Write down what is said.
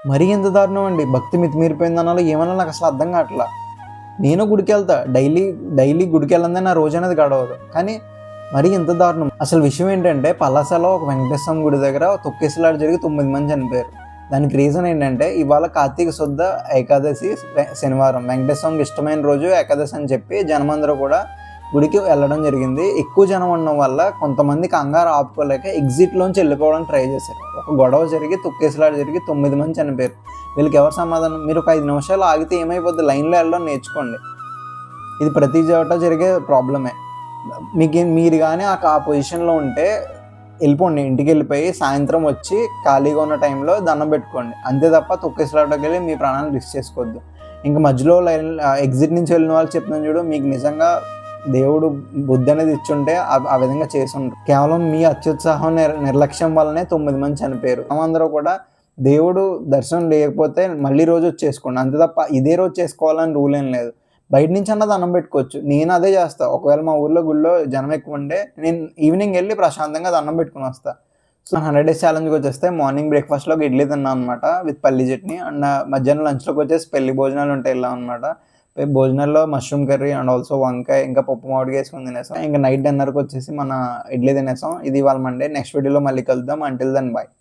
మరీ ఎంత దారుణం అండి. భక్తి మితిమీరిపోయిందనాలో ఏమన్నా నాకు అసలు అర్థం కావట్లా. నేను గుడికెళ్తా. డైలీ గుడికెళ్ళందే నా రోజనేది గడవదు. కానీ మరీ ఇంత దారుణం. అసలు విషయం ఏంటంటే పలాసలో ఒక వెంకటేశ్వర స్వామి గుడి దగ్గర తొక్కేసలాట జరిగి 9 మంది చనిపోయారు. దానికి రీజన్ ఏంటంటే ఇవాళ కార్తీక శుద్ధ ఏకాదశి శనివారం. వెంకటేశ్వర స్వామికి ఇష్టమైన రోజు ఏకాదశి అని చెప్పి జనమందరూ కూడా గుడికి వెళ్ళడం జరిగింది. ఎక్కువ జనం ఉండడం వల్ల కొంతమంది కంగారు ఆపుకోలేక ఎగ్జిట్లోంచి వెళ్ళిపోవడానికి ట్రై చేశారు. ఒక గొడవ జరిగి తొక్కేసలాట జరిగి 9 మంది చనిపోయారు. వీళ్ళకి ఎవరు సమాధానం? మీరు ఒక 5 నిమిషాలు ఆగితే ఏమైపోద్ది? లైన్లో వెళ్ళడం నేర్చుకోండి. ఇది ప్రతి చోట జరిగే ప్రాబ్లమే. మీరు కానీ ఆ పొజిషన్లో ఉంటే వెళ్ళిపోండి. ఇంటికి వెళ్ళిపోయి సాయంత్రం వచ్చి ఖాళీగా ఉన్న టైంలో దండం పెట్టుకోండి. అంతే తప్ప తొక్కేసలాటకి వెళ్ళి మీ ప్రాణాలను రిస్క్ చేసుకోవద్దు. ఇంకా మధ్యలో ఎగ్జిట్ నుంచి వెళ్ళిన వాళ్ళు చెప్తున్నాను చూడు, మీకు నిజంగా దేవుడు బుద్ధి అనేది ఇచ్చుంటే ఆ విధంగా చేసి ఉంటారు. కేవలం మీ అత్యుత్సాహం నిర్లక్ష్యం వల్లనే 9 మంది చనిపోయారు. అందరూ కూడా దేవుడు దర్శనం లేకపోతే మళ్ళీ రోజు వచ్చి చేసుకోండి. అంతే తప్ప ఇదే రోజు చేసుకోవాలని రూల్ ఏం లేదు. బయట నుంచి అన్నది దండం పెట్టుకోవచ్చు. నేను అదే చేస్తాను. ఒకవేళ మా ఊర్లో గుళ్ళో జనం ఎక్కువ ఉంటే నేను ఈవినింగ్ వెళ్ళి ప్రశాంతంగా దండం పెట్టుకుని వస్తాను. సో 100 days ఛాలెంజ్కి వచ్చేస్తే మార్నింగ్ బ్రేక్ఫాస్ట్లోకి ఇడ్లీ తిన్నాను అనమాట విత్ పల్లి చట్నీ. అండ్ మధ్యాహ్నం లంచ్లోకి వచ్చేసి పెళ్లి భోజనాలు ఉంటాయి వెళ్ళాం అనమాట. భోజనాల్లో మష్రూమ్ కర్రీ అండ్ ఆల్సో వంకాయ ఇంకా పప్పు మామిడికాయ వేసుకొని తినేసాం. ఇంకా నైట్ డిన్నర్కి వచ్చేసి మన ఇడ్లీ తినేసాం. ఇది ఇవాళ మండే. నెక్స్ట్ వీడియోలో మళ్ళీ కలుద్దాం. Until then bye.